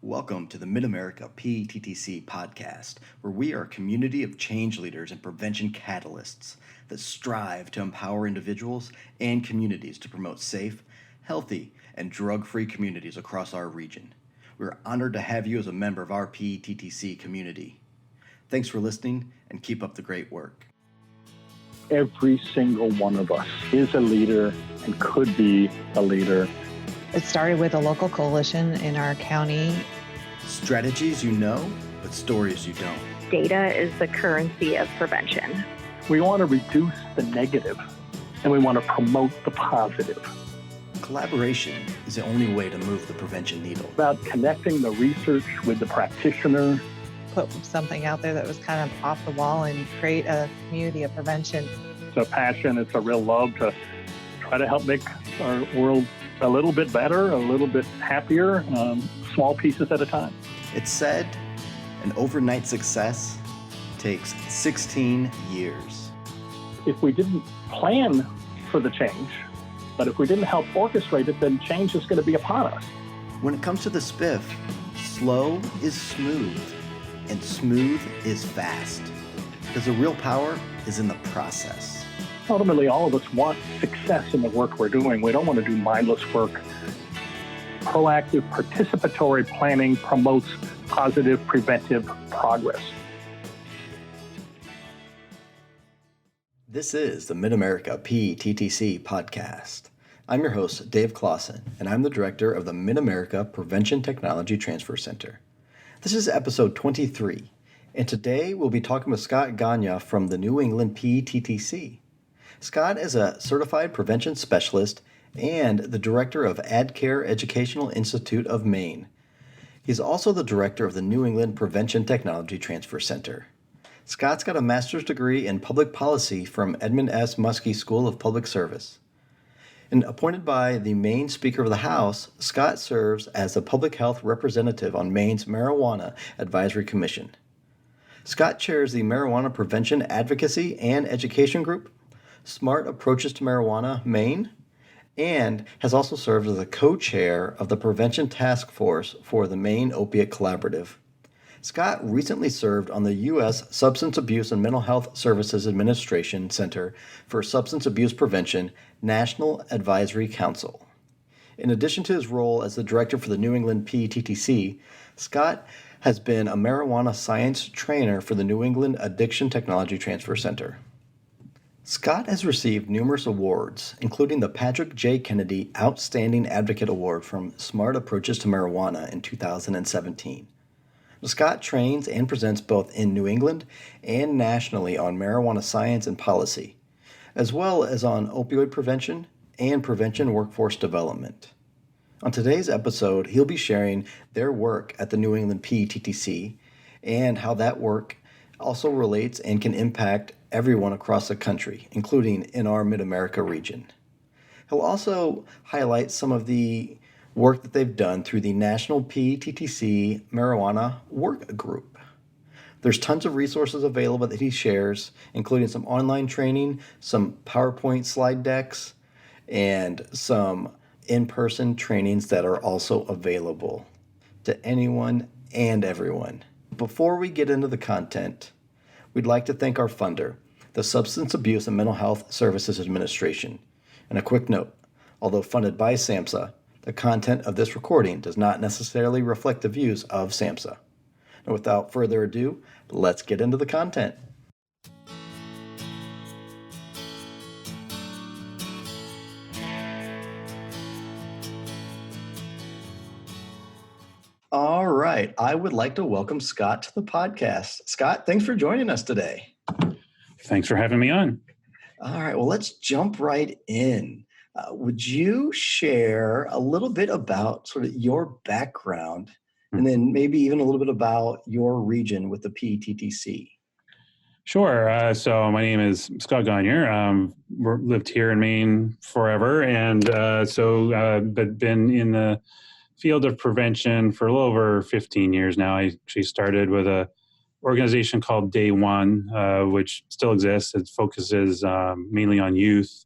Welcome to the Mid-America PTTC podcast, where we are a community of change leaders and prevention catalysts that strive to empower individuals and communities to promote safe, healthy, and drug-free communities across our region. We're honored to have you as a member of our PTTC community. Thanks for listening and keep up the great work. Every single one of us is a leader and could be a leader. It started with a local coalition in our county. Strategies you know, but stories you don't. Data is the currency of prevention. We want to reduce the negative and we want to promote the positive. Collaboration is the only way to move the prevention needle. About connecting the research with the practitioner. Put something out there that was kind of off the wall and create a community of prevention. It's a passion, it's a real love to try to help make our world a little bit better, a little bit happier, small pieces at a time. It's said an overnight success takes 16 years. If we didn't plan for the change, but if we didn't help orchestrate it, then change is going to be upon us. When it comes to the spiff, slow is smooth and smooth is fast. Because the real power is in the process. Ultimately, all of us want success in the work we're doing. We don't want to do mindless work. Proactive, participatory planning promotes positive, preventive progress. This is the Mid-America PTTC podcast. I'm your host, Dave Clausen, and I'm the director of the Mid-America Prevention Technology Transfer Center. This is episode 23, and today we'll be talking with Scott Gagnon from the New England PTTC. Scott is a certified prevention specialist and the director of AdCare Educational Institute of Maine. He's also the director of the New England Prevention Technology Transfer Center. Scott's got a master's degree in public policy from Edmund S. Muskie School of Public Service. And appointed by the Maine Speaker of the House, Scott serves as the public health representative on Maine's Marijuana Advisory Commission. Scott chairs the Marijuana Prevention Advocacy and Education Group, Smart Approaches to Marijuana, Maine, and has also served as the co-chair of the Prevention Task Force for the Maine Opiate Collaborative. Scott recently served on the U.S. Substance Abuse and Mental Health Services Administration Center for Substance Abuse Prevention National Advisory Council. In addition to his role as the director for the New England PTTC, Scott has been a marijuana science trainer for the New England Addiction Technology Transfer Center. Scott has received numerous awards, including the Patrick J. Kennedy Outstanding Advocate Award from Smart Approaches to Marijuana in 2017. Scott trains and presents both in New England and nationally on marijuana science and policy, as well as on opioid prevention and prevention workforce development. On today's episode, he'll be sharing their work at the New England PTTC and how that work also relates and can impact everyone across the country, including in our Mid-America region. He'll also highlight some of the work that they've done through the National PTTC Marijuana Work Group. There's tons of resources available that he shares, including some online training, some PowerPoint slide decks, and some in-person trainings that are also available to anyone and everyone. Before we get into the content, we'd like to thank our funder, the Substance Abuse and Mental Health Services Administration. And a quick note, although funded by SAMHSA, the content of this recording does not necessarily reflect the views of SAMHSA. And without further ado, let's get into the content. All right. I would like to welcome Scott to the podcast. Scott, thanks for joining us today. Thanks for having me on. All right. Well, let's jump right in. Would you share a little bit about sort of your background and then maybe even a little bit about your region with the PTTC? Sure. So my name is Scott Gagnon. Lived here in Maine forever. And but been in the field of prevention for a little over 15 years now. I actually started with a organization called Day One, which still exists. It focuses mainly on youth,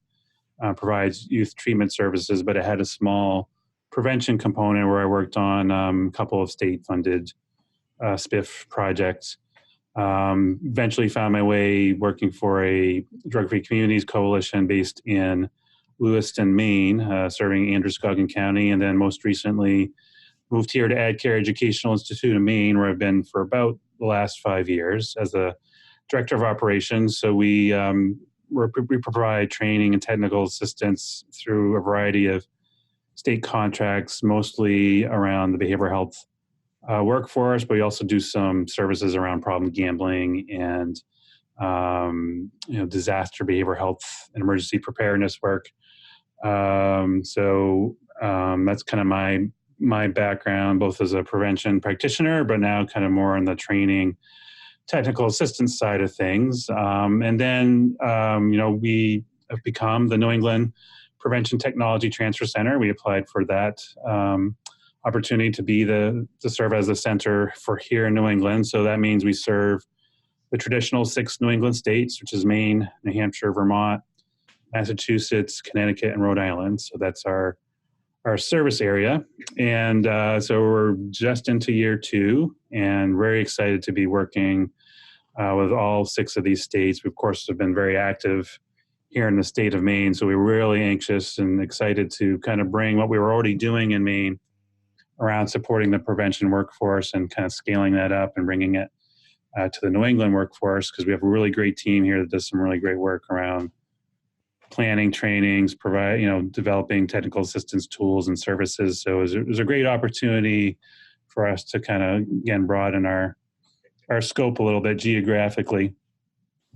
provides youth treatment services, but it had a small prevention component where I worked on a couple of state-funded SPIF projects. Eventually found my way working for a drug-free communities coalition based in Lewiston, Maine, serving Androscoggin County, and then most recently moved here to AdCare Educational Institute of Maine, where I've been for about the last 5 years as the director of operations. So we provide training and technical assistance through a variety of state contracts, mostly around the behavioral health workforce, but we also do some services around problem gambling and disaster behavioral health and emergency preparedness work. So that's kind of my background, both as a prevention practitioner, but now kind of more on the training, technical assistance side of things. And then we have become the New England Prevention Technology Transfer Center. We applied for that opportunity to serve as the center for here in New England. So that means we serve the traditional 6 New England states, which is Maine, New Hampshire, Vermont, Massachusetts, Connecticut, and Rhode Island. So that's our service area. And so we're just into year 2 and very excited to be working with all 6 of these states. We, of course, have been very active here in the state of Maine. So we're really anxious and excited to kind of bring what we were already doing in Maine around supporting the prevention workforce and kind of scaling that up and bringing it to the New England workforce, because we have a really great team here that does some really great work around planning trainings, developing technical assistance tools and services. So it was a great opportunity for us to kind of, again, broaden our scope a little bit geographically.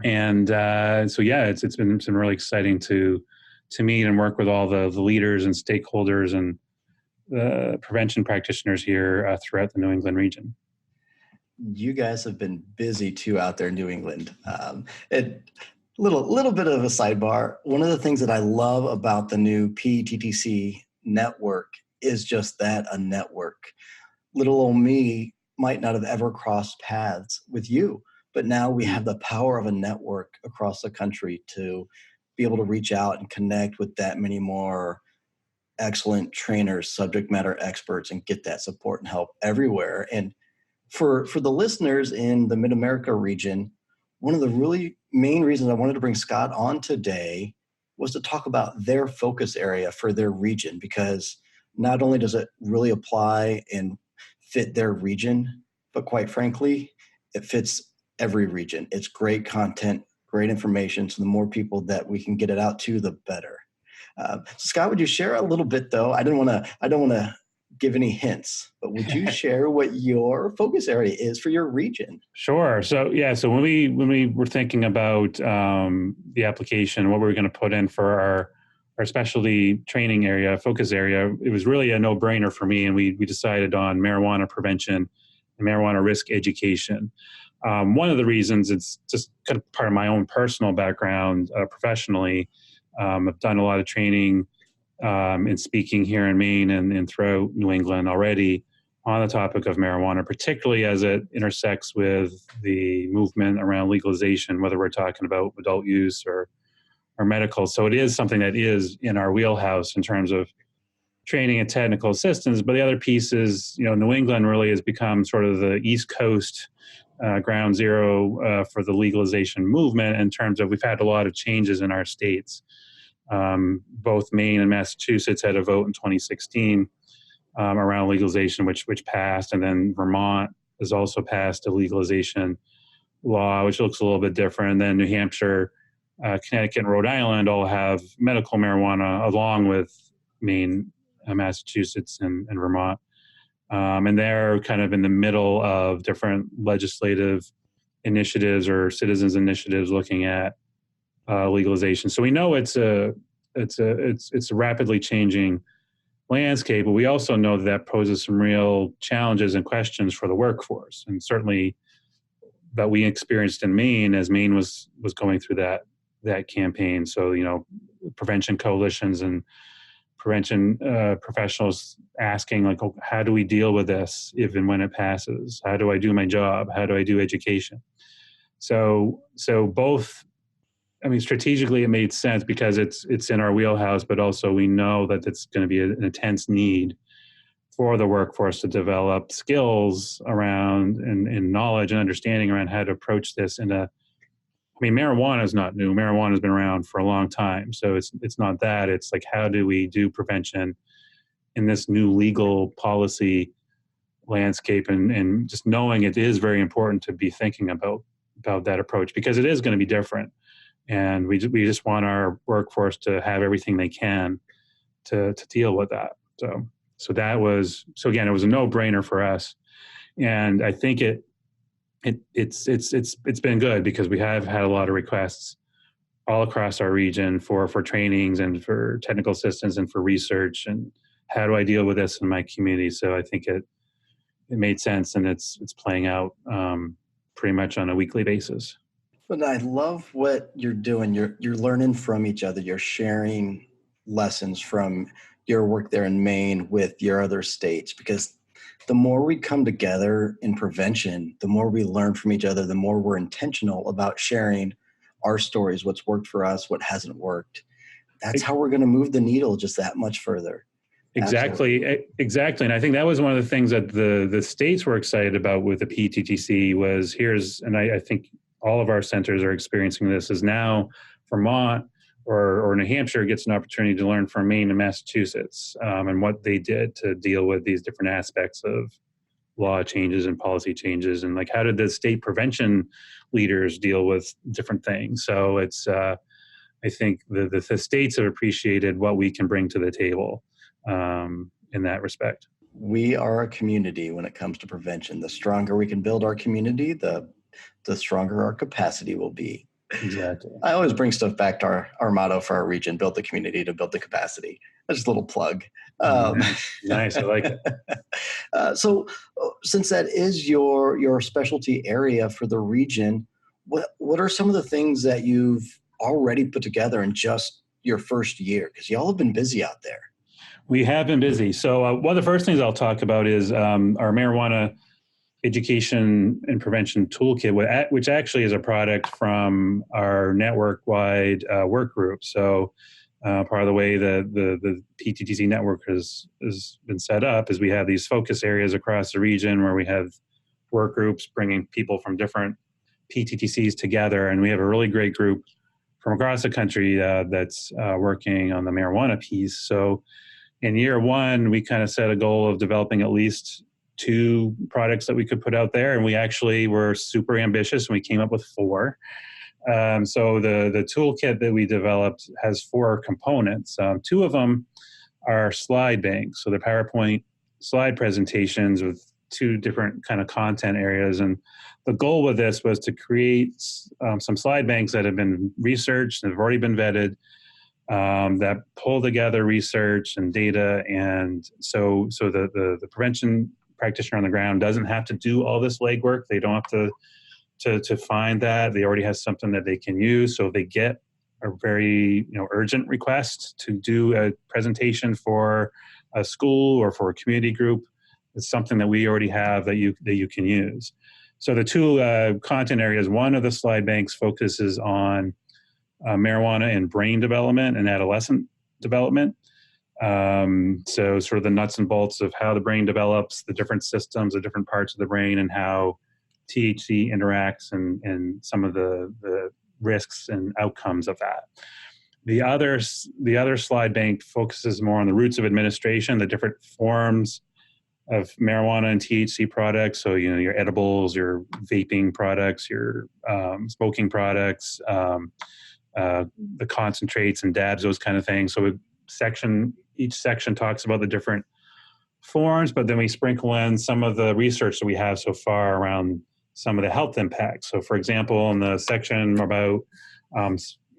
And it's been really exciting to meet and work with all the leaders and stakeholders and prevention practitioners here throughout the New England region. You guys have been busy too out there in New England. Little bit of a sidebar. One of the things that I love about the new PTTC network is just that, a network. Little old me might not have ever crossed paths with you, but now we have the power of a network across the country to be able to reach out and connect with that many more excellent trainers, subject matter experts, and get that support and help everywhere. And for the listeners in the Mid-America region, one of the really main reasons I wanted to bring Scott on today was to talk about their focus area for their region, because not only does it really apply and fit their region, but quite frankly, it fits every region. It's great content, great information. So the more people that we can get it out to, the better. So Scott, would you share a little bit though? I don't want to give any hints, but would you share what your focus area is for your region? Sure. So when we were thinking about the application, what we were going to put in for our specialty training area, focus area, it was really a no-brainer for me, and we decided on marijuana prevention and marijuana risk education. One of the reasons, it's just kind of part of my own personal background professionally. I've done a lot of training in speaking here in Maine and throughout New England already on the topic of marijuana, particularly as it intersects with the movement around legalization, whether we're talking about adult use or medical. So it is something that is in our wheelhouse in terms of training and technical assistance. But the other piece is, New England really has become sort of the East Coast ground zero for the legalization movement in terms of we've had a lot of changes in our states. Both Maine and Massachusetts had a vote in 2016 around legalization, which passed, and then Vermont has also passed a legalization law, which looks a little bit different. And then New Hampshire, Connecticut, and Rhode Island all have medical marijuana along with Maine, Massachusetts, and Vermont. And they're kind of in the middle of different legislative initiatives or citizens initiatives looking at legalization. So we know it's a rapidly changing landscape, but we also know that poses some real challenges and questions for the workforce, and certainly that we experienced in Maine as Maine was going through that campaign. So prevention coalitions and prevention professionals asking, like, oh, how do we deal with this if and when it passes? How do I do my job? How do I do education? So both. I mean, strategically, it made sense because it's in our wheelhouse, but also we know that it's going to be an intense need for the workforce to develop skills around and knowledge and understanding around how to approach this marijuana is not new. Marijuana has been around for a long time. So it's not that. It's like, how do we do prevention in this new legal policy landscape, and just knowing it is very important to be thinking about that approach, because it is going to be different. And we just want our workforce to have everything they can to deal with that. So again, it was a no-brainer for us. And I think it's been good, because we have had a lot of requests all across our region for trainings and for technical assistance and for research and how do I deal with this in my community. So I think it made sense, and it's playing out pretty much on a weekly basis. But I love what you're doing. You're learning from each other. You're sharing lessons from your work there in Maine with your other states, because the more we come together in prevention, the more we learn from each other, the more we're intentional about sharing our stories, what's worked for us, what hasn't worked. That's how we're going to move the needle just that much further. Exactly. And I think that was one of the things that the states were excited about with the PTTC was and I think all of our centers are experiencing this, is now Vermont or New Hampshire gets an opportunity to learn from Maine and Massachusetts and what they did to deal with these different aspects of law changes and policy changes, and like how did the state prevention leaders deal with different things. So it's I think the states have appreciated what we can bring to the table in that respect. We are a community when it comes to prevention. The stronger we can build our community, the stronger our capacity will be. Exactly. I always bring stuff back to our motto for our region: build the community to build the capacity. That's just a little plug. Nice. I like it. So since that is your specialty area for the region, what are some of the things that you've already put together in just your first year? Because y'all have been busy out there. We have been busy. So one of the first things I'll talk about is our marijuana education and prevention toolkit, which actually is a product from our network-wide work group. So part of the way the PTTC network has been set up is we have these focus areas across the region where we have work groups bringing people from different PTTCs together, and we have a really great group from across the country that's working on the marijuana piece. So in year one, we kind of set a goal of developing at least 2 products that we could put out there, and we actually were super ambitious, and we came up with 4. So the toolkit that we developed has 4 components. 2 of them are slide banks, so they're PowerPoint slide presentations with 2 different kind of content areas. And the goal with this was to create some slide banks that have been researched and have already been vetted, that pull together research and data, and so the prevention practitioner on the ground doesn't have to do all this legwork. They don't have to find that. They already have something that they can use. So if they get a very urgent request to do a presentation for a school or for a community group, it's something that we already have that you can use. So the 2 content areas, one of the slide banks focuses on marijuana and brain development and adolescent development. So sort of the nuts and bolts of how the brain develops, the different systems, the different parts of the brain, and how THC interacts and some of the risks and outcomes of that. The other slide bank focuses more on the routes of administration, the different forms of marijuana and THC products. So, your edibles, your vaping products, your smoking products, the concentrates and dabs, those kind of things. So each section talks about the different forms, but then we sprinkle in some of the research that we have so far around some of the health impacts. So for example, in the section about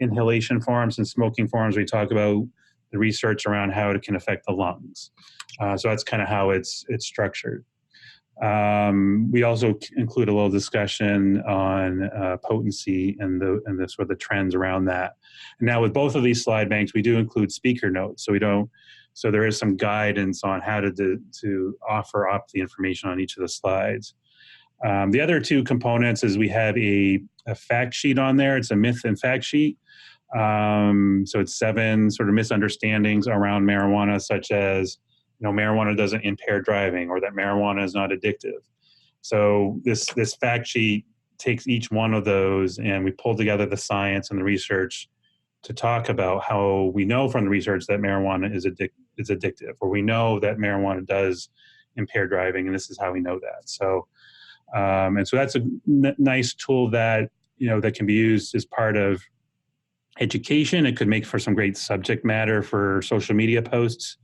inhalation forms and smoking forms, we talk about the research around how it can affect the lungs. So that's kind of how it's structured. We also include a little discussion on potency and the sort of the trends around that. And now with both of these slide banks, we do include speaker notes. So there is some guidance on how to offer up the information on each of the slides. The other 2 components is we have a fact sheet on there. It's a myth and fact sheet. So it's 7 sort of misunderstandings around marijuana, such as marijuana doesn't impair driving, or that marijuana is not addictive. So this fact sheet takes each one of those, and we pull together the science and the research to talk about how we know from the research that marijuana is addictive, or we know that marijuana does impair driving, and this is how we know that. So, and so that's a nice tool that that can be used as part of education. It could make for some great subject matter for social media posts,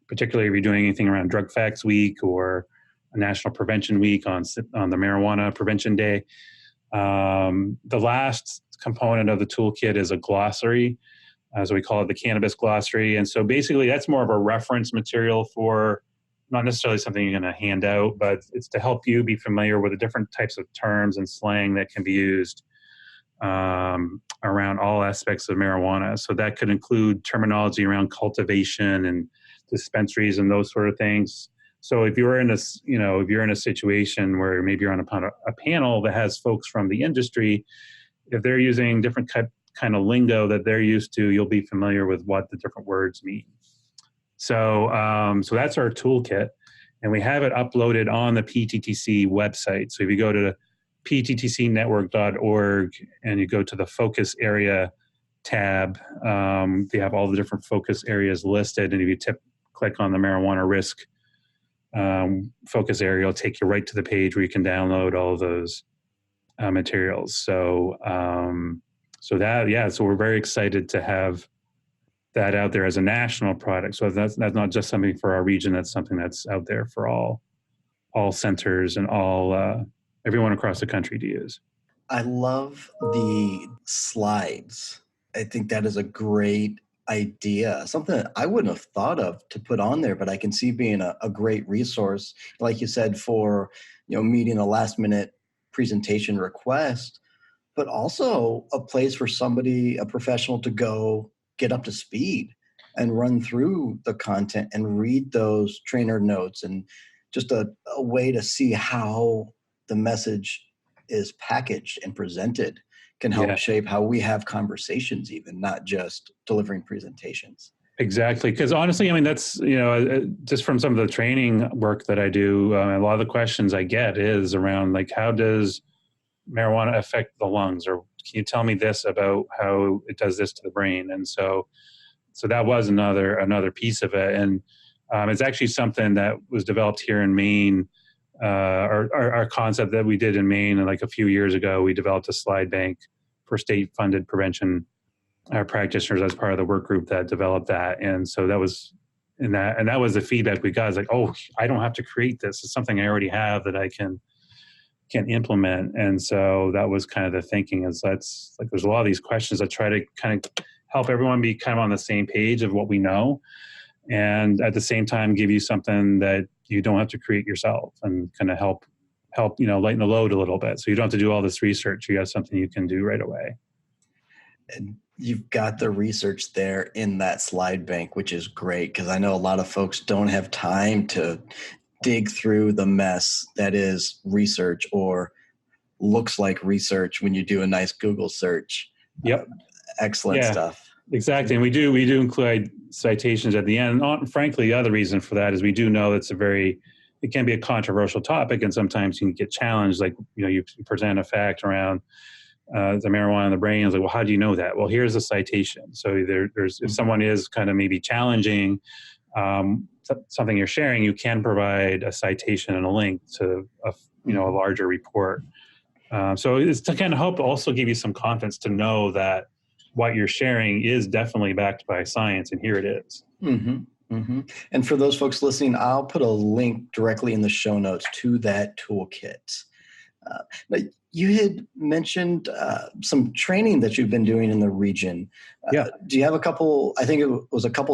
particularly if you're doing anything around Drug Facts Week or a National Prevention Week on the Marijuana Prevention Day. The last component of the toolkit is a glossary, as we call it, the cannabis glossary. And so basically that's more of a reference material for not necessarily something you're going to hand out, but it's to help you be familiar with the different types of terms and slang that can be used around all aspects of marijuana. So that could include terminology around cultivation and dispensaries and those sort of things. So if you're in a situation where maybe you're on a panel that has folks from the industry, if they're using different kind of lingo that they're used to, you'll be familiar with what the different words mean. So so that's our toolkit, and we have it uploaded on the PTTC website. So if you go to pttcnetwork.org and you go to the focus area tab, they have all the different focus areas listed, and if you click on the marijuana risk focus area, it'll take you right to the page where you can download all of those materials. So so we're very excited to have that out there as a national product. So that's not just something for our region, that's something that's out there for all centers and all everyone across the country to use. I love the slides. I think that is a great idea, something that I wouldn't have thought of to put on there, but I can see being a great resource, like you said, for meeting a last minute presentation request, but also a place for somebody, a professional, to go get up to speed and run through the content and read those trainer notes, and just a way to see how the message is packaged and presented can help shape how we have conversations, even not just delivering presentations. Exactly. Because honestly, I mean, that's, just from some of the training work that I do, a lot of the questions I get is around, like, how does marijuana affect the lungs? Or can you tell me this about how it does this to the brain? And so that was another piece of it. And it's actually something that was developed here in Maine. Our concept that we did in Maine, like a few years ago, we developed a slide bank for state-funded prevention practitioners as part of the work group that developed that. And so that was that was the feedback we got. It's like, oh, I don't have to create this. It's something I already have that I can implement. And so that was kind of the thinking, is that's like, there's a lot of these questions that try to kind of help everyone be kind of on the same page of what we know, and at the same time give you something that you don't have to create yourself, and kind of help lighten the load a little bit, so you don't have to do all this research. You got something you can do right away. And you've got the research there in that slide bank, which is great, because I know a lot of folks don't have time to dig through the mess that is research, or looks like research when you do a nice Google search. Yep. Excellent stuff. Exactly. And we do include citations at the end. And frankly, the other reason for that is we do know it can be a controversial topic, and sometimes you can get challenged. Like, you present a fact around the marijuana in the brain. It's like, well, how do you know that? Well, here's a citation. So there's if someone is kind of maybe challenging something you're sharing, you can provide a citation and a link to a larger report. So it's to kind of help also give you some confidence to know that what you're sharing is definitely backed by science, and here it is. Mm-hmm. Mm-hmm. And for those folks listening, I'll put a link directly in the show notes to that toolkit. Now, you had mentioned some training that you've been doing in the region. Do you have a couple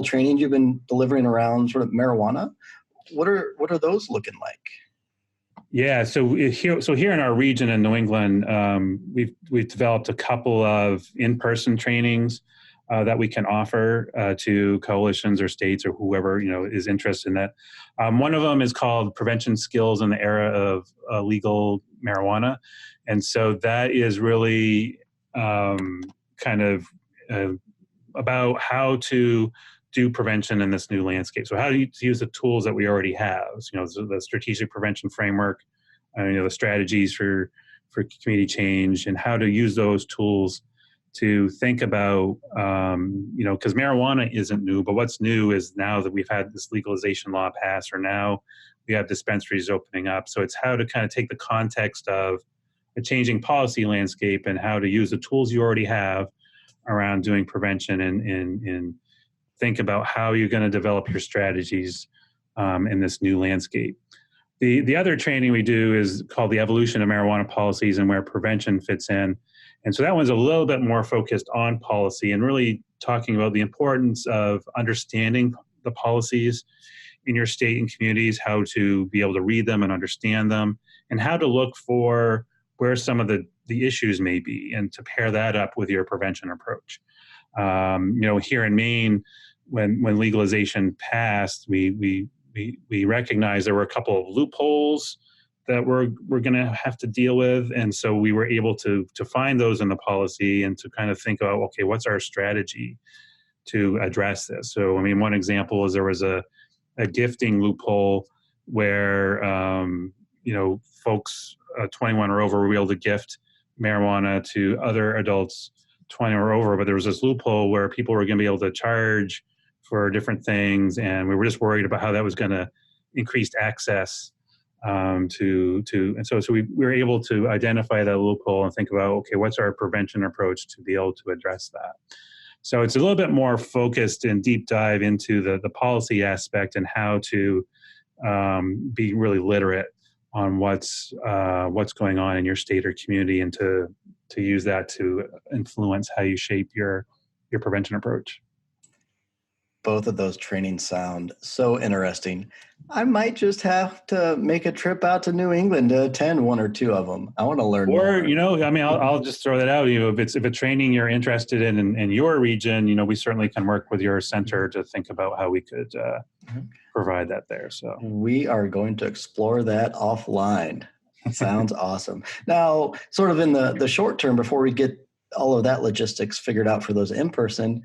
trainings you've been delivering around sort of marijuana? What are those looking like? Yeah, so here in our region in New England, we've developed a couple of in-person trainings that we can offer to coalitions or states or whoever is interested in that. One of them is called Prevention Skills in the Era of Legal Marijuana, and so that is really kind of about how to do prevention in this new landscape. So how do you use the tools that we already have? The strategic prevention framework, the strategies for community change, and how to use those tools to think about, because marijuana isn't new, but what's new is now that we've had this legalization law pass, or now we have dispensaries opening up. So it's how to kind of take the context of a changing policy landscape and how to use the tools you already have around doing prevention and think about how you're going to develop your strategies in this new landscape. The other training we do is called the evolution of marijuana policies and where prevention fits in. And so that one's a little bit more focused on policy and really talking about the importance of understanding the policies in your state and communities, how to be able to read them and understand them, and how to look for where some of the issues may be and to pair that up with your prevention approach. Here in Maine, when legalization passed, we recognized there were a couple of loopholes that we're going to have to deal with. And so we were able to find those in the policy and to kind of think about, okay, what's our strategy to address this? So, one example is there was a gifting loophole where, folks 21 or over were able to gift marijuana to other adults 20 or over, but there was this loophole where people were going to be able to charge for different things, and we were just worried about how that was going to increase access and so we were able to identify that loophole and think about, okay, what's our prevention approach to be able to address that? So it's a little bit more focused and deep dive into the policy aspect and how to be really literate on what's going on in your state or community, and to use that to influence how you shape your prevention approach. Both of those trainings sound so interesting. I might just have to make a trip out to New England to attend one or two of them. I want to learn more. I'll just throw that out. If it's a training you're interested in your region, we certainly can work with your center to think about how we could provide that there. So we are going to explore that offline. Sounds awesome. Now, sort of in the short term, before we get all of that logistics figured out for those in person,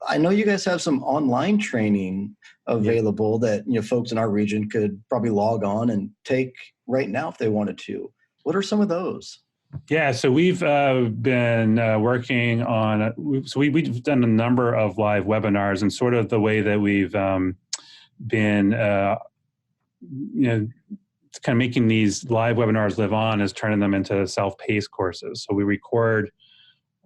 I know you guys have some online training available that folks in our region could probably log on and take right now if they wanted to. What are some of those? Yeah, so we've been working on. We've done a number of live webinars, and sort of the way that we've been, kind of making these live webinars live on is turning them into self-paced courses. So we record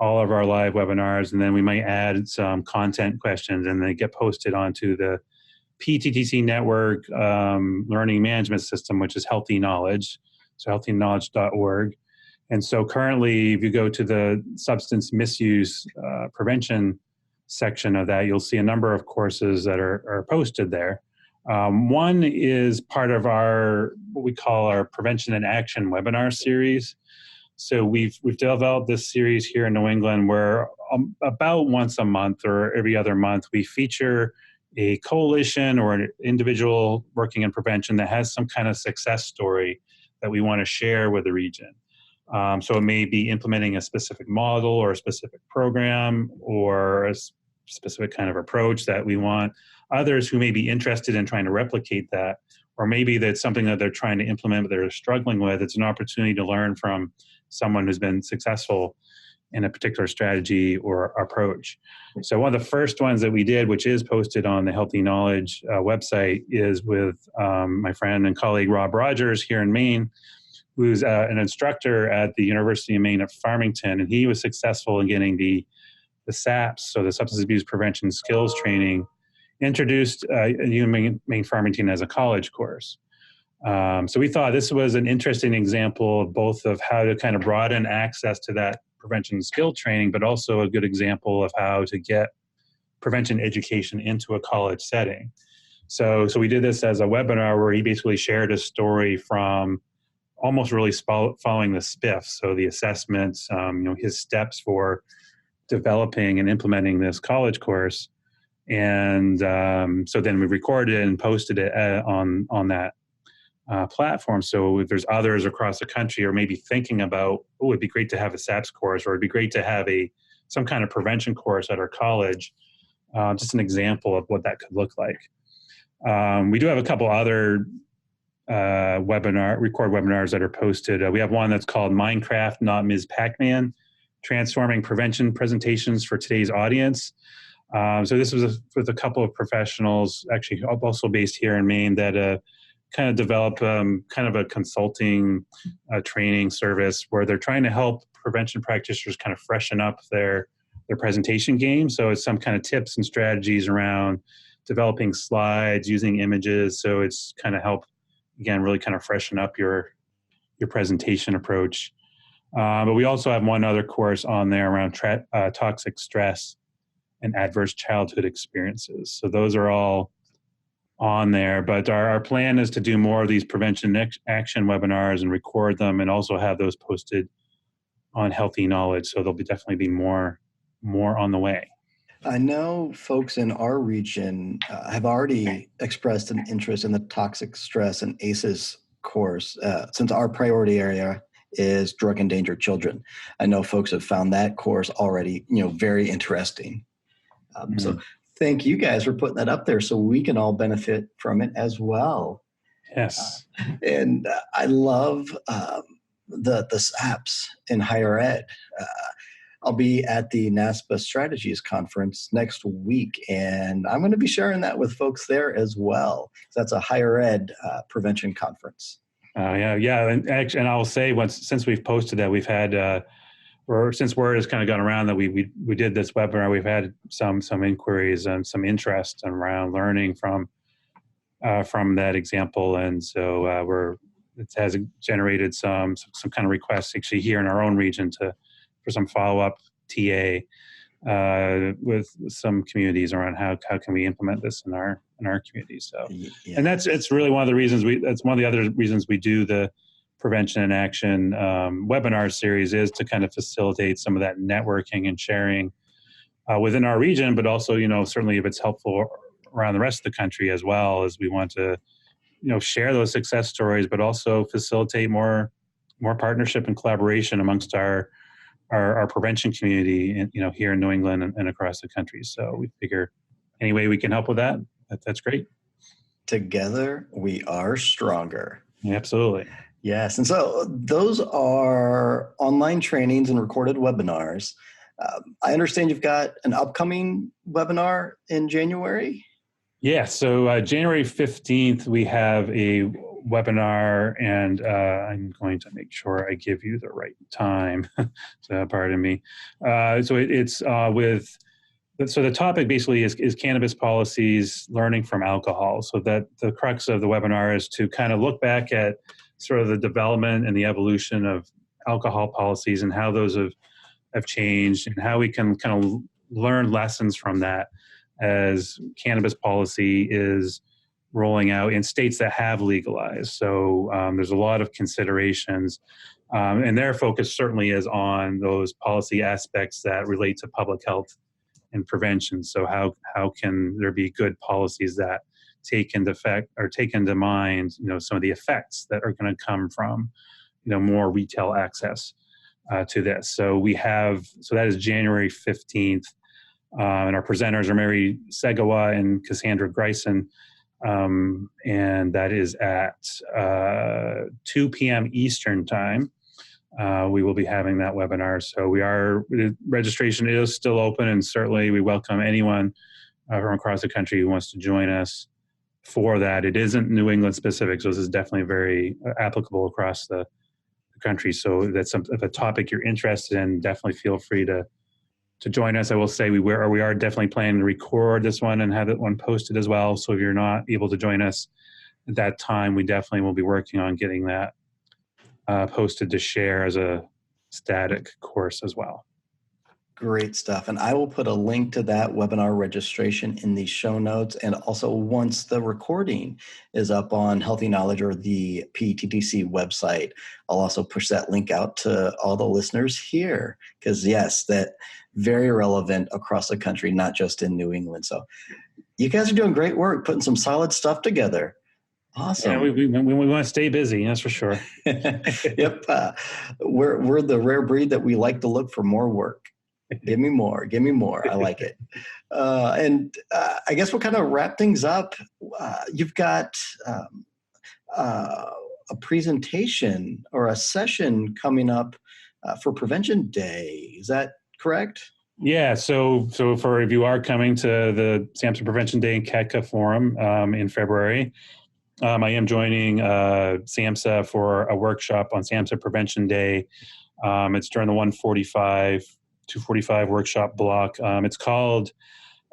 all of our live webinars, and then we might add some content questions, and they get posted onto the PTTC network learning management system, which is Healthy Knowledge, so healthyknowledge.org. And so currently, if you go to the substance misuse prevention section of that, you'll see a number of courses that are posted there. One is part of what we call our Prevention in Action webinar series. So we've developed this series here in New England where about once a month or every other month, we feature a coalition or an individual working in prevention that has some kind of success story that we want to share with the region. So it may be implementing a specific model or a specific program or a specific kind of approach that we want others who may be interested in trying to replicate that, or maybe that's something that they're trying to implement but they're struggling with. It's an opportunity to learn from someone who's been successful in a particular strategy or approach. So one of the first ones that we did, which is posted on the Healthy Knowledge website, is with my friend and colleague Rob Rogers here in Maine, who's an instructor at the University of Maine at Farmington, and he was successful in getting the SAPS, so the Substance Abuse Prevention Skills Training, introduced at Maine Farmington as a college course. So we thought this was an interesting example of both of how to kind of broaden access to that prevention skill training, but also a good example of how to get prevention education into a college setting. So we did this as a webinar where he basically shared a story from almost really following the SPIF, so the assessments, his steps for developing and implementing this college course. And so then we recorded it and posted it on that platform. So if there's others across the country or maybe thinking about, it'd be great to have a SAPS course, or it'd be great to have some kind of prevention course at our college, just an example of what that could look like. We do have a couple other record webinars that are posted. We have one that's called Minecraft, Not Ms. Pac-Man, Transforming Prevention Presentations for Today's Audience. So this was with a couple of professionals, actually also based here in Maine, that kind of developed kind of a consulting training service where they're trying to help prevention practitioners kind of freshen up their presentation game. So it's some kind of tips and strategies around developing slides, using images. So it's kind of help, again, really kind of freshen up your presentation approach. But we also have one other course on there around toxic stress and adverse childhood experiences. So those are all on there, but our plan is to do more of these prevention action webinars and record them, and also have those posted on Healthy Knowledge. So there'll definitely be more on the way. I know folks in our region have already expressed an interest in the toxic stress and ACEs course, since our priority area is drug endangered children. I know folks have found that course already, very interesting. So thank you guys for putting that up there so we can all benefit from it as well. Yes. And I love the SAPs in higher ed. I'll be at the NASPA Strategies Conference next week, and I'm going to be sharing that with folks there as well. That's a higher ed prevention conference. Yeah. And actually, and I'll say, since we've posted that, we've had, or since word has kind of gone around that we did this webinar, we've had some inquiries and some interest around learning from that example, and so it has generated some kind of requests actually here in our own region for some follow-up TA with some communities around how can we implement this in our community. So, yeah. And it's really one of the reasons that's one of the other reasons we do the Prevention and Action webinar series, is to kind of facilitate some of that networking and sharing within our region, but also, certainly if it's helpful around the rest of the country as well, as we want to, share those success stories, but also facilitate more partnership and collaboration amongst our prevention community, here in New England and across the country. So we figure any way we can help with that's great. Together we are stronger. Yeah, absolutely. Yes. And so those are online trainings and recorded webinars. I understand you've got an upcoming webinar in January. Yeah. So January 15th, we have a webinar, and I'm going to make sure I give you the right time. So pardon me. So it's with, so the topic basically is cannabis policies, learning from alcohol. So that the crux of the webinar is to kind of look back at sort of the development and the evolution of alcohol policies and how those have changed, and how we can kind of learn lessons from that as cannabis policy is rolling out in states that have legalized. So there's a lot of considerations, and their focus certainly is on those policy aspects that relate to public health and prevention. So how can there be good policies that take into mind, some of the effects that are going to come from, more retail access to this. So that is January 15th. And our presenters are Mary Segawa and Cassandra Greisen. And that is at 2 p.m. Eastern time. We will be having that webinar. So registration is still open, and certainly we welcome anyone from across the country who wants to join us for that. It isn't New England specific, so this is definitely very applicable across the country. So that's a topic you're interested in, definitely feel free to join us. I will say we are definitely planning to record this one and have it one posted as well. So if you're not able to join us at that time, we definitely will be working on getting that posted to share as a static course as well. Great stuff. And I will put a link to that webinar registration in the show notes. And also, once the recording is up on Healthy Knowledge or the PTTC website, I'll also push that link out to all the listeners here. Because yes, that very relevant across the country, not just in New England. So you guys are doing great work, putting some solid stuff together. Awesome. Yeah, we want to stay busy, that's for sure. Yep. We're the rare breed that we like to look for more work. Give me more. Give me more. I like it. I guess we'll kind of wrap things up. You've got a presentation or a session coming up for Prevention Day. Is that correct? Yeah. So for if you are coming to the SAMHSA Prevention Day and CADCA Forum in February, I am joining SAMHSA for a workshop on SAMHSA Prevention Day. It's during the 245 workshop block. It's called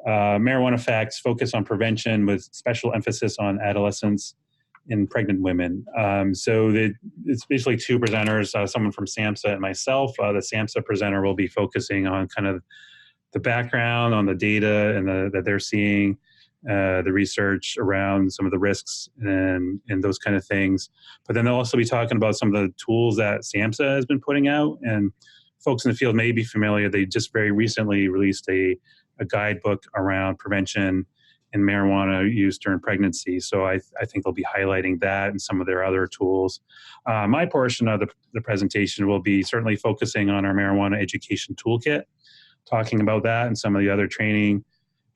Marijuana Facts, Focus on Prevention with Special Emphasis on Adolescents and Pregnant Women. It's basically two presenters, someone from SAMHSA and myself. The SAMHSA presenter will be focusing on kind of the background on the data and that they're seeing, the research around some of the risks and those kind of things. But then they'll also be talking about some of the tools that SAMHSA has been putting out, and folks in the field may be familiar. They just very recently released a guidebook around prevention and marijuana use during pregnancy. So I think they'll be highlighting that and some of their other tools. My portion of the presentation will be certainly focusing on our marijuana education toolkit, talking about that and some of the other training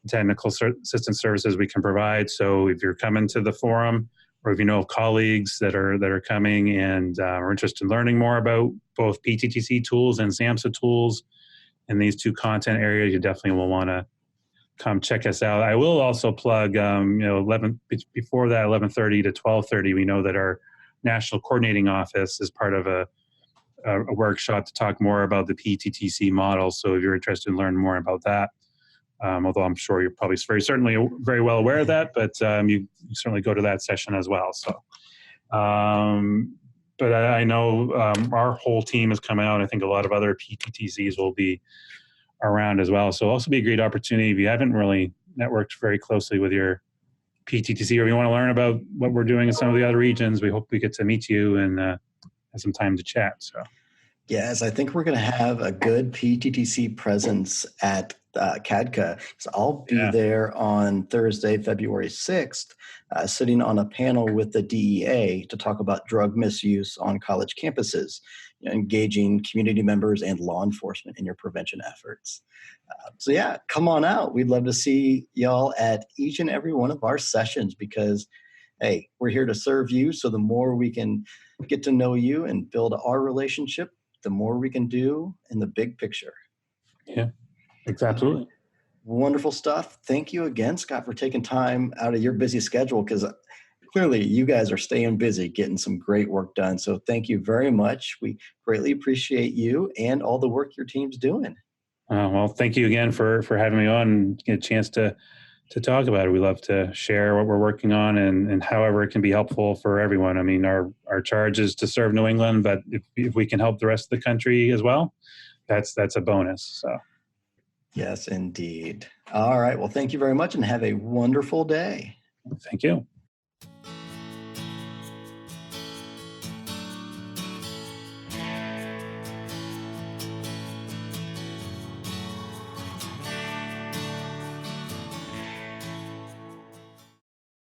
technical assistance services we can provide. So if you're coming to the forum, or if you know of colleagues that are coming and are interested in learning more about both PTTC tools and SAMHSA tools in these two content areas, you definitely will want to come check us out. I will also plug, before that 11:30 to 12:30, we know that our National Coordinating Office is part of a workshop to talk more about the PTTC model. So if you're interested in learning more about that, although I'm sure you're probably very well aware of that, but you certainly go to that session as well. So, but I know our whole team is coming out. I think a lot of other PTTCs will be around as well. So it'll also be a great opportunity if you haven't really networked very closely with your PTTC, or if you want to learn about what we're doing in some of the other regions. We hope we get to meet you and have some time to chat. So. Yes, I think we're going to have a good PTTC presence at CADCA. So I'll be there on Thursday, February 6th, sitting on a panel with the DEA to talk about drug misuse on college campuses, engaging community members and law enforcement in your prevention efforts. So yeah, come on out. We'd love to see y'all at each and every one of our sessions because, hey, we're here to serve you. So the more we can get to know you and build our relationship, the more we can do in the big picture. Yeah, absolutely. Wonderful stuff. Thank you again, Scott, for taking time out of your busy schedule, because clearly you guys are staying busy getting some great work done. So thank you very much. We greatly appreciate you and all the work your team's doing. Well, thank you again for having me on and get a chance to talk about it. We love to share what we're working on and however it can be helpful for everyone. I mean, our charge is to serve New England, but if we can help the rest of the country as well, that's a bonus. So. Yes, indeed. All right. Well, thank you very much and have a wonderful day. Thank you.